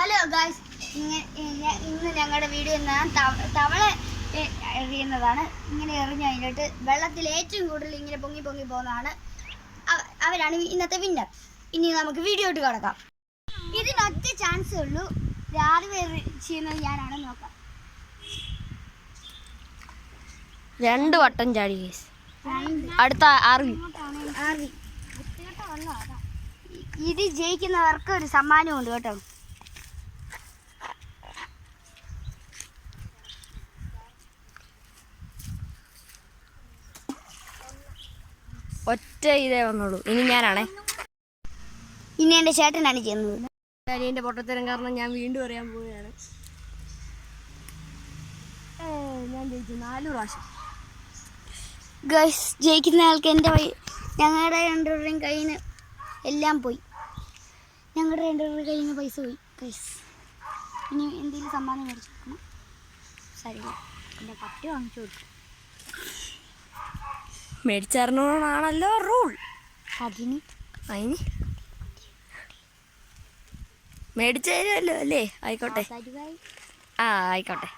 Hello guys, ഇന്ന് ഞങ്ങളുടെ video തവള എറിയുന്നതാണ്. ഇങ്ങനെ എറിഞ്ഞു കഴിഞ്ഞിട്ട് വെള്ളത്തിൽ ഏറ്റവും കൂടുതൽ ഇങ്ങനെ പൊങ്ങി പോകുന്നതാണ്. അവരാണ് ഇന്നത്തെ വിന്നർ. ഇനി നമുക്ക് വീഡിയോ ഇട്ട് കിടക്കാം. ഇതിനൊറ്റ ചാൻസേ ഉള്ളൂ. രാവിലെ ചെയ്യുന്നത് ഞാനാണ്. നോക്കാം. 2 വട്ടം ചാടി. അടുത്ത ആർവി. ഇത് ജയിക്കുന്നവർക്ക് ഒരു സമ്മാനമുണ്ട് കേട്ടോ. ഒറ്റ ഇതേ വന്നുള്ളൂ. ഇനി ഞാനാണേ. ഇനി എൻ്റെ ചേട്ടനാണ് ചെയ്യുന്നത്. അനിയൻ്റെ പൊട്ടത്തരം കാരണം ഞാൻ വീണ്ടും അറിയാൻ പോവുകയാണ്. ഞാൻ ജയിച്ചു 4 പ്രാവശ്യം. ഗൈസ്, ജയിക്കുന്ന ആൾക്ക് ഞങ്ങളുടെ രണ്ടുപേരുടെയും കയ്യിൽ നിന്ന് എല്ലാം പോയി. ഞങ്ങളുടെ രണ്ടുപേരുടെ കയ്യിൽ നിന്ന് പൈസ പോയി. ഗൈസ്, ഇനി എന്തെങ്കിലും സമ്മാനം മേടിച്ചു കൊടുക്കണം. ശരിയല്ല, എൻ്റെ പട്ടി വാങ്ങിച്ചു കൊടുക്കും. മേടിച്ചറിഞ്ഞോണാണല്ലോ റൂൾ. അതിന് മേടിച്ചു തരുമല്ലോ അല്ലേ? ആയിക്കോട്ടെ. ആയിക്കോട്ടെ.